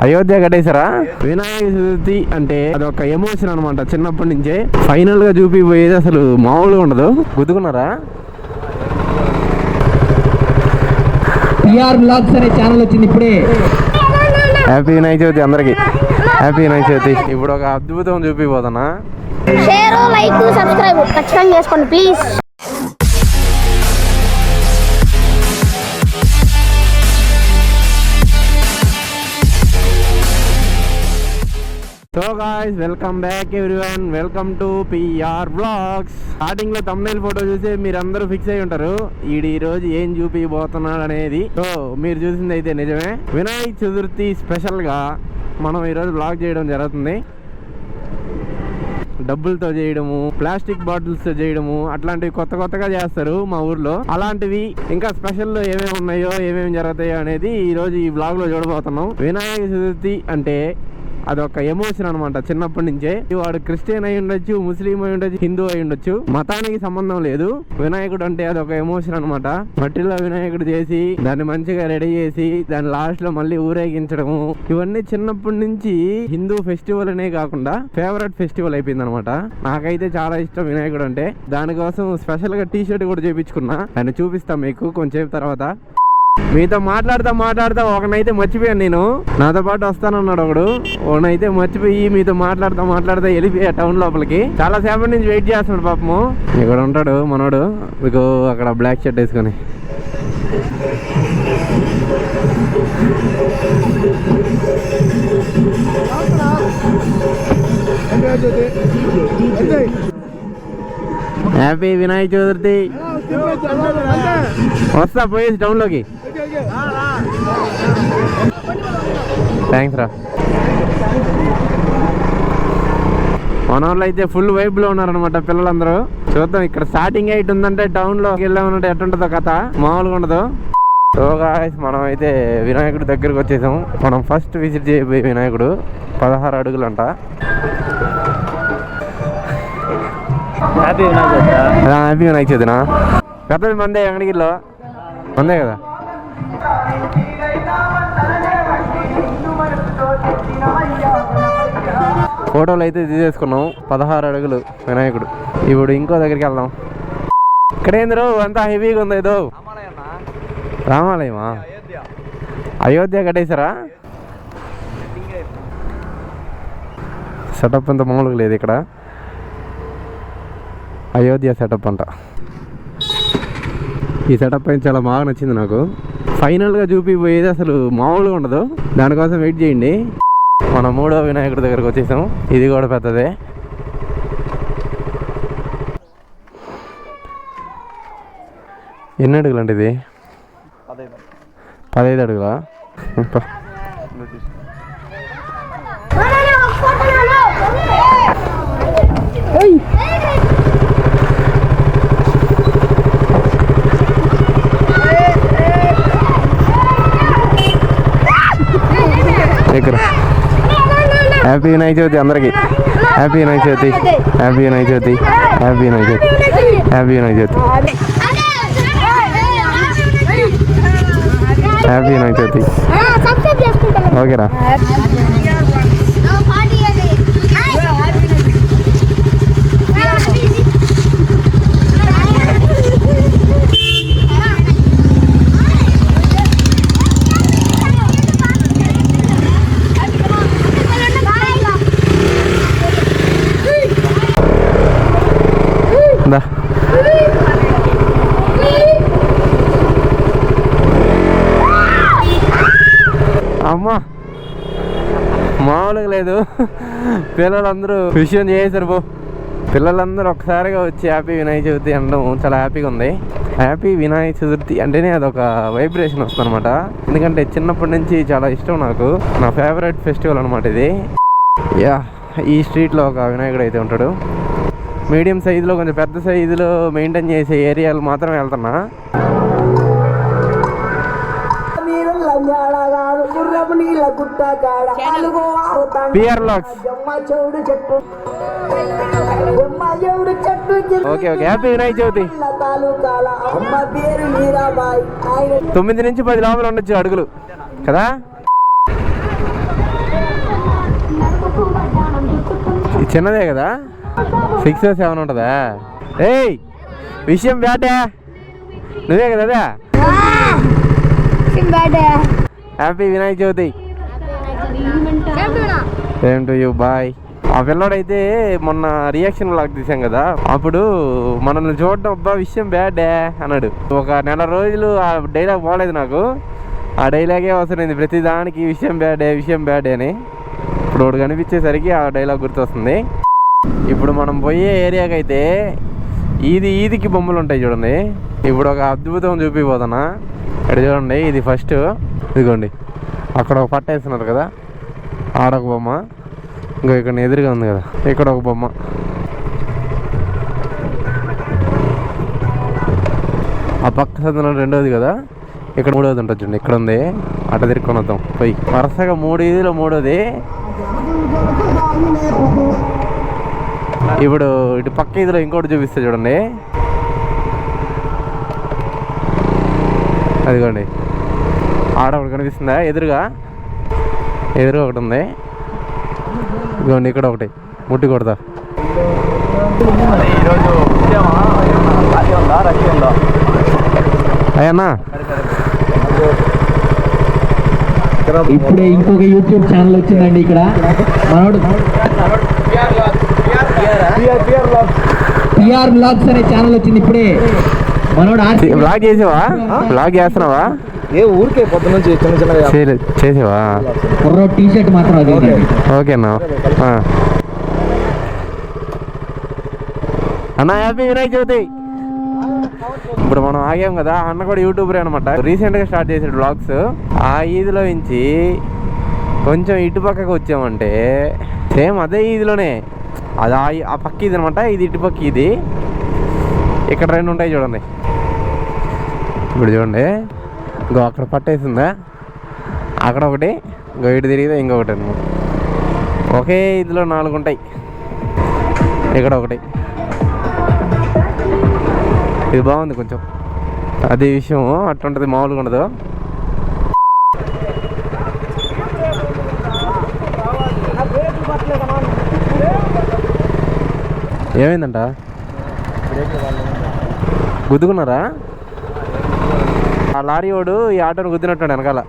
అయోధ్య కట్టేశారా? వినాయక చతుర్థి అంటే అదొక ఎమోషన్ అనమాట. చిన్నప్పటి నుంచే ఫైనల్ గా చూపిపోయేది అసలు మామూలుగా ఉండదు. గుద్దుకున్నారా? అనే ఛానల్ వచ్చింది ఇప్పుడే. హ్యాపీ వినాయక చవితి అందరికి. హ్యాపీ వినాయక చవితి. ఇప్పుడు ఒక అద్భుతం చూపిపోతున్నా. షేర్, లైక్, సబ్స్క్రైబ్ ఖచ్చితంగా చేసుకోండి please. So guys, welcome back everyone. Welcome to PR blogs. Starting లో థంబ్నెయిల్ ఫోటో చూసి మీరందరూ ఫిక్స్ అయి ఉంటారు ఈ రోజు ఏం చూపిపోతున్నాడు అనేది. సో మీరు చూసింది అయితే నిజమే. వినాయక చతుర్థి స్పెషల్ గా మనం ఈరోజు బ్లాగ్ చేయడం జరుగుతుంది. డబ్బులతో చేయడము, ప్లాస్టిక్ బాటిల్స్ తో చేయడము, అట్లాంటివి కొత్తగా చేస్తారు మా ఊర్లో. అలాంటివి ఇంకా స్పెషల్ ఏమేమి ఉన్నాయో, ఏమేమి జరుగుతాయో అనేది ఈ రోజు ఈ బ్లాగ్ లో చూడబోతున్నాం. వినాయక చతుర్థి అంటే అదొక ఎమోషన్ అనమాట. చిన్నప్పటి నుంచే వాడు క్రిస్టియన్ అయి ఉండొచ్చు, ముస్లిం అయి ఉండొచ్చు, హిందూ అయి ఉండొచ్చు, మతానికి సంబంధం లేదు. వినాయకుడు అంటే అదొక ఎమోషన్ అనమాట. మట్టిలో వినాయకుడు చేసి దాన్ని మంచిగా రెడీ చేసి దాని లాస్ట్ లో మళ్ళీ ఊరేగించడము, ఇవన్నీ చిన్నప్పటి నుంచి హిందూ ఫెస్టివల్ అనే కాకుండా ఫేవరెట్ ఫెస్టివల్ అయిపోయింది అనమాట. నాకైతే చాలా ఇష్టం వినాయకుడు అంటే. దానికోసం స్పెషల్ గా టీ షర్ట్ కూడా చేపించుకున్నా. దాన్ని చూపిస్తాం మీకు కొంచెం తర్వాత. మీతో మాట్లాడుతా ఒకనైతే మర్చిపోయాను నేను. నాతో పాటు వస్తానన్నాడు ఒకనైతే మర్చిపోయి మీతో మాట్లాడుతా వెళ్ళిపోయా టౌన్ లోపలికి. చాలా సేపటి నుంచి వెయిట్ చేస్తున్నాడు పాపము. ఇక్కడ ఉంటాడు మనోడు, మీకు అక్కడ బ్లాక్ షర్ట్ వేసుకొని. హ్యాపీ వినాయక చతుర్థి. వస్తా పోయేసి టౌన్ లోకి. థ్యాంక్స్ రా. మన వాళ్ళు అయితే ఫుల్ వైబ్ లో ఉన్నారనమాట పిల్లలందరూ. చూద్దాం, ఇక్కడ స్టార్టింగ్ ఎయిట్ ఉందంటే టౌన్ లో వెళ్ళామన్నట్టు ఎట్టుంటుందో కథ మామూలుగా ఉండదు. సో గాయ్స్, మనం అయితే వినాయకుడి దగ్గరకు వచ్చేసాం. మనం ఫస్ట్ విజిట్ చేయబోయే వినాయకుడు 16 అడుగులంట. హ్యాపీ వినాయక చవితినా? పెద్దది మందే, వెంకటగిరిలో మందే కదా. ఫోటోలు అయితే తీసేసుకున్నాం. 16 అడుగులు వినాయకుడు. ఇప్పుడు ఇంకో దగ్గరికి వెళ్దాం. ఇక్కడేంద్రు అంతా హెవీగా ఉంది. ఏదో రామాలయమా? అయోధ్య కట్టేశారా? సెటప్ అంత మామూలుగా లేదు ఇక్కడ. అయోధ్య సెటప్ అంట. ఈ సెటప్ అయితే చాలా బాగా నచ్చింది నాకు. ఫైనల్గా చూపిపోయేది అసలు మామూలుగా ఉండదు. దానికోసం వెయిట్ చేయండి. మనం 3వ వినాయకుడి దగ్గరకు వచ్చేసాం. ఇది కూడా పెద్దదే. ఎన్ని అడుగులు అంటే ఇది? 15 అడుగులా? హ్యాపీ వినాయక చవితి అందరికి. Happy Vinayaka Chavithi. Happy Vinayaka Chavithi. Happy Vinayaka Chavithi. Happy Vinayaka Chavithi. Happy Vinayaka Chavithi. ఓకేరా? అమ్మా మామూలుగా లేదు. పిల్లలందరూ విషయం చేశారు పో. పిల్లలందరూ ఒకసారిగా వచ్చి హ్యాపీ వినాయక చవితి అనడం చాలా హ్యాపీగా ఉంది. హ్యాపీ వినాయక చతుర్థి అంటేనే అదొక వైబ్రేషన్ వస్తుంది అనమాట. ఎందుకంటే చిన్నప్పటి నుంచి చాలా ఇష్టం నాకు. నా ఫేవరెట్ ఫెస్టివల్ అనమాట ఇది. యా, ఈ స్ట్రీట్లో ఒక వినాయకుడు అయితే ఉంటాడు. మీడియం సైజులో, కొంచెం పెద్ద సైజులో మెయింటైన్ చేసే ఏరియాలు మాత్రం వెళ్తున్నా. PR blogs. Okay okay. Happy Vinayaka Chavithi. 9 నుంచి 10 లోపల ఉండొచ్చు అడుగులు కదా. చిన్నదే కదా 6 or 7 ఉంటుందా? ఏయ్ విషయం బ్యాటే నువ్వే కదా అదే. Happy Vinayaka Chavithi. Same to you. Bye. ఆ పిల్లోడైతే మొన్న రియాక్షన్ బ్లాగ్ తీసాం కదా, అప్పుడు మనల్ని చూడడం అబ్బా విషయం బ్యాడే అన్నాడు. ఒక నెల రోజులు ఆ డైలాగ్ పోలేదు నాకు. ఆ డైలాగే అవసరమైంది ప్రతి దానికి, విషయం బ్యాడే అని. ఇప్పుడు ఒకటి కనిపించేసరికి ఆ డైలాగ్ గుర్తొస్తుంది. ఇప్పుడు మనం పోయే ఏరియాకి అయితే ఈదికి బొమ్మలు ఉంటాయి చూడండి. ఇప్పుడు ఒక అద్భుతం చూపిపోతున్నా. ఇక్కడ చూడండి, ఇది ఫస్ట్. ఇదిగోండి అక్కడ ఒక పట్ట వేస్తున్నారు కదా, ఆడొక బొమ్మ, ఇంకో ఇక్కడ ఎదురుగా ఉంది కదా ఇక్కడ ఒక బొమ్మ. ఆ పక్క సందులో రెండోది కదా, ఇక్కడ మూడోది ఉంటుంది చూడండి, ఇక్కడ ఉంది. అట్ట తిరుక్కొని వద్దాం పోయి. వరుసగా 3 వీధిలో మూడోది. ఇప్పుడు ఇటు పక్క వీధిలో ఇంకోటి చూపిస్తే చూడండి, అదిగోండి ఆడ ఒకటి కనిపిస్తుందా, ఎదురుగా ఒకటి ఉంది. ఇదిగోండి ఇక్కడ ఒకటి ముట్టి కొడతా. అయ్యన్నా ఇప్పుడే ఇంకొక యూట్యూబ్ ఛానల్ వచ్చిందండి. ఇక్కడ మనోడు పిఆర్ బ్లాగ్స్ అనే ఛానల్ వచ్చింది. ఇప్పుడే మనోడు బ్లాగ్ చేసావా? బ్లాగ్ చేస్తున్నావా? ఏ ఊరికే పొద్దు నుంచి చిన్న చిన్న చేసావా? కుర్రో టీ షర్ట్ మాత్రం అది. ఓకేనా అన్న, హ్యాపీ వినాయక చవితి. ఇప్పుడు మనం ఆగాం కదా, అన్న కూడా యూట్యూబర్ అనమాట. రీసెంట్గా స్టార్ట్ చేసాడు బ్లాగ్స్. ఆ ఈదిలో నుంచి కొంచెం ఇటు పక్కకు వచ్చామంటే సేమ్ అదే ఈదిలోనే, అది ఆ పక్క ఇది అనమాట. ఇది ఇటు పక్క ఇది. ఇక్కడ 2 ఉంటాయి చూడండి. ఇప్పుడు చూడండి, ఇంకో అక్కడ పట్టేసిందా, అక్కడ ఒకటి, ఇంకో ఇటు తిరిగితే ఇంకొకటి అనమాట. ఒకే ఇదిలో 4 ఉంటాయి. ఇక్కడ ఒకటి. ఇది బాగుంది కొంచెం. అదే విషయం అట్లుంటుంది, మామూలుగా ఉండదు. ఏమైందంట? గుద్దుకున్నారా? ఆ లారీ వాడు ఈ ఆటోను గుద్దినట్టు వెనకాల.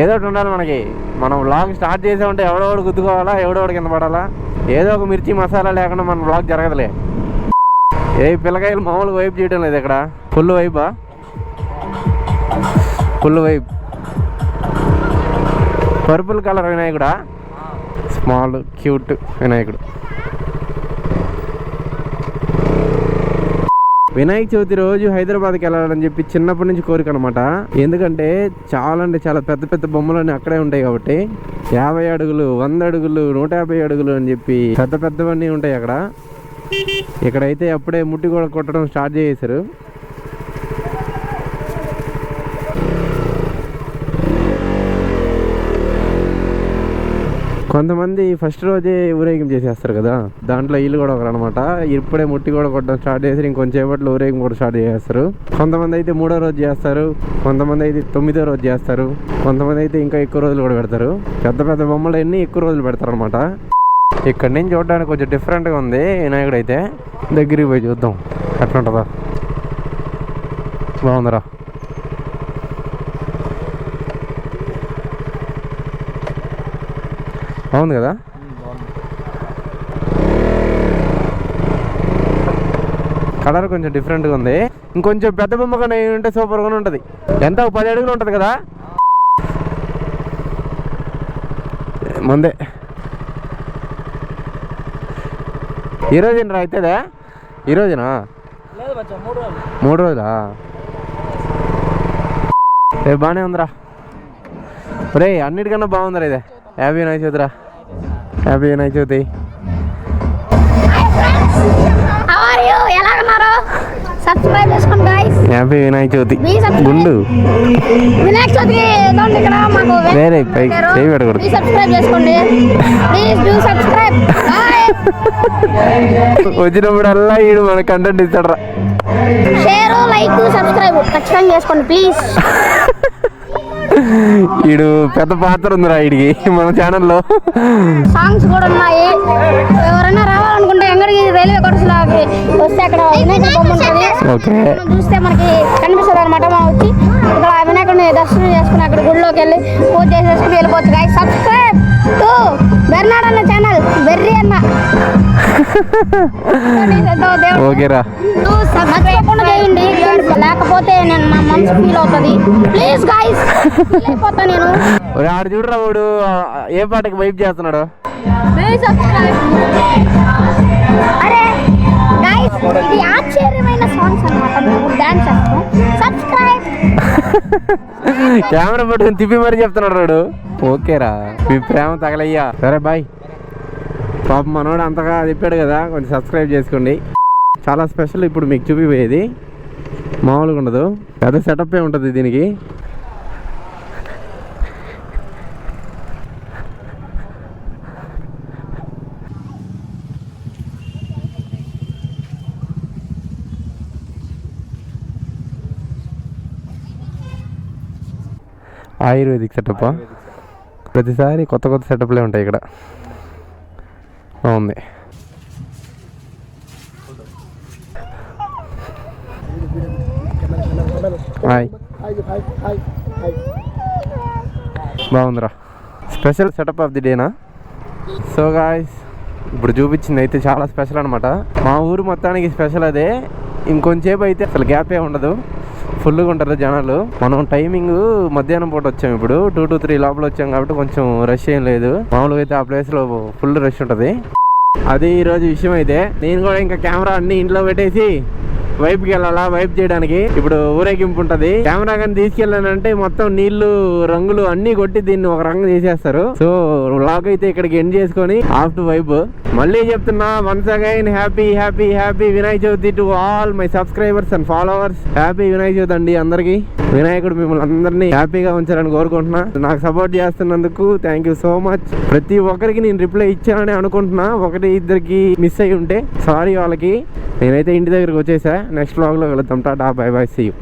ఏదో ఒకటి ఉండాలి మనకి. మనం వ్లాగ్ స్టార్ట్ చేసామంటే ఎవడోడు గుద్దుకోవాలా, ఎవడోడు కింద పడాలా. ఏదో ఒక మిర్చి మసాలా లేకుండా మన వ్లాగ్ జరగదులే. ఏ పిల్లకాయలు మామూలుగా వైపు చేయడం లేదు ఇక్కడ. ఫుల్ వైపా, ఫుల్ వైప్. పర్పుల్ కలర్ వినాయకుడా, స్మాల్ క్యూట్ వినాయకుడు. వినాయక చవితి రోజు హైదరాబాద్కి వెళ్ళాలని చెప్పి చిన్నప్పటి నుంచి కోరిక అనమాట. ఎందుకంటే చాలా అంటే చాలా పెద్ద పెద్ద బొమ్మలన్నీ అక్కడే ఉంటాయి కాబట్టి. 50 అడుగులు, 100 అడుగులు, 150 అడుగులు అని చెప్పి పెద్ద పెద్దవన్నీ ఉంటాయి అక్కడ. ఇక్కడైతే అప్పుడే ముట్టి కూడా కొట్టడం స్టార్ట్ చేసేసారు. కొంతమంది ఫస్ట్ రోజే ఊరేగింపు చేసేస్తారు కదా, దాంట్లో వీళ్ళు కూడా ఒకరు అనమాట. ఇప్పుడే ముట్టి కూడా కొట్టడం స్టార్ట్ చేసి ఇంకొంచెంసేపట్లో ఊరేగింపు కూడా స్టార్ట్ చేసేస్తారు. కొంతమంది అయితే 3వ రోజు చేస్తారు, కొంతమంది అయితే 9వ రోజు చేస్తారు, కొంతమంది అయితే ఇంకా ఎక్కువ రోజులు కూడా పెడతారు. పెద్ద పెద్ద బొమ్మలు అన్నీ ఎక్కువ రోజులు పెడతారు అనమాట. ఇక్కడ నుంచి చూడడానికి కొంచెం డిఫరెంట్గా ఉంది వినాయకుడు అయితే. దగ్గరికి పోయి చూద్దాం ఎట్లుంటుందా. బాగుందిరా. బాగుంది కదా. కలర్ కొంచెం డిఫరెంట్గా ఉంది. ఇంకొంచెం పెద్ద బొమ్మ కానీ ఉంటే సూపర్గా ఉంటుంది. ఎంత 10 అడుగులు ఉంటుంది కదా ముందే. ఈరోజేనా అవుతుందా? ఈరోజునా? 3 రోజులా? రేపు బాగానే ఉందిరా. రే అన్నిటికన్నా బాగుందిరా ఇదే. హ్యాపీ వినాయక చవితిరా. హ్యాపీ వినాయక చవితి. సబ్స్క్రైబ్ చేసుకోండి గైస్. హ్యాపీ వినాయక చవితి. గుండు వినాయక చవితి ఏదోండి ఇక్కడ మాకు వేరే పై చేయి పెట్టకూడదు. ప్లీజ్ సబ్స్క్రైబ్ చేసుకోండి. Please do subscribe. వచ్చినప్పుడల్లా ఈడు మన కంటెంట్ ఇస్తాడరా. షేర్, లైక్, సబ్స్క్రైబ్ ఖచ్చితంగా చేసుకోండి ప్లీజ్. వీడు పెద్ద పాత్ర ఉందిరా వీడికి మన ఛానల్లో. సాంగ్స్ కూడా ఉన్నాయి. ఎవరైనా రావాలనుకుంటే ఎంగడికి రైల్వే కోర్స్ లాగా వస్తే అక్కడ వినాయకుడి బొమ్మ ఉంటుంది. ఓకే. మనం చూస్తే మనకి కనిపిస్తుంది అనమాట. మనం వచ్చి ఇక్కడ వినాయకుడిని దర్శనం చేసుకుని అక్కడ గుడిలోకి వెళ్ళి పూజ చేసేసుకుని వెళ్ళిపోవచ్చు. గైస్ సబ్స్క్రైబ్ టు బెర్నాడ్ అన్న ఛానల్, బెర్రీ అన్న. ఓకేరా, సబ్స్క్రైబ్ చేయండి, లేకపోతే నేను నా మనసు ఫీల్ అవుతుంది. ప్లీజ్ గైస్, అయిపోతా నేను. ఆడు చూడరా వాడు ఏ పాటకి వైప్ చేస్తున్నాడు. అరే గైస్, ఇది ఆశ్చర్యమైన సాంగ్స్ అన్నమాట. మేము డాన్స్ చేస్తాం. సబ్స్క్రైబ్. కెమెరా పట్టుకుని తిప్పి మరీ చెప్తున్నాడు వాడు. ఓకేరా, మీ ప్రేమ తగలయ్యా. సరే బాయ్. పాపం మనోడు అంతగా చెప్పాడు కదా, కొంచెం సబ్స్క్రైబ్ చేసుకోండి. చాలా స్పెషల్. ఇప్పుడు మీకు చూపిపోయేది మామూలుగా ఉండదు, పెద్ద సెటప్ ఏ ఉంటుంది దీనికి. Ayurvedic setup. ప్రతిసారి కొత్త కొత్త సెటప్లే ఉంటాయి ఇక్కడ. బాగుంది. హాయ్, బాగుందిరా. స్పెషల్ సెటప్ ఆఫ్ ది డేనా. సో గాయ్స్, ఇప్పుడు చూపించింది అయితే చాలా స్పెషల్ అనమాట. మా ఊరు మొత్తానికి స్పెషల్ అదే. ఇంకొంచేపు అయితే అసలు గ్యాపే ఉండదు, ఫుల్గా ఉంటారు జనాలు. మనం టైమింగ్ మధ్యాహ్నం పూట వచ్చాం. ఇప్పుడు 2 to 3 లోపల వచ్చాం కాబట్టి కొంచెం రష్ ఏం లేదు. మామూలుగా అయితే ఆ ప్లేస్లో ఫుల్ రష్ ఉంటుంది. అది ఈరోజు విషయం. అయితే నేను కూడా ఇంకా కెమెరా అన్ని ఇంట్లో పెట్టేసి వైపుకి వెళ్ళాలా, వైప్ చేయడానికి. ఇప్పుడు ఊరేగింపు ఉంటుంది. కెమెరా కానీ తీసుకెళ్ళానంటే మొత్తం నీళ్లు రంగులు అన్ని కొట్టి దీన్ని ఒక రంగు తీసేస్తారు. సో వ్లాగ్ అయితే ఇక్కడికి ఎండ్ చేసుకొని ఆఫ్ టు వైబ్. మళ్ళీ చెప్తున్నా, once again happy happy happy Vinayaka Chavithi to all my subscribers and followers. Happy Vinayaka Chavithi అండి అందరికి. వినాయకుడు మిమ్మల్ని అందరినీ హ్యాపీగా ఉంచాలని కోరుకుంటున్నా. నాకు సపోర్ట్ చేస్తున్నందుకు థ్యాంక్ యూ సో మచ్. ప్రతి ఒక్కరికి నేను రిప్లై ఇచ్చానని అనుకుంటున్నా. 1-2 మిస్ అయ్యి ఉంటే సారీ వాళ్ళకి. నేనైతే ఇంటి దగ్గరికి వచ్చేసా. నెక్స్ట్ వ్లాగ్లో వెళ్తాం. Tata, bye bye, see you.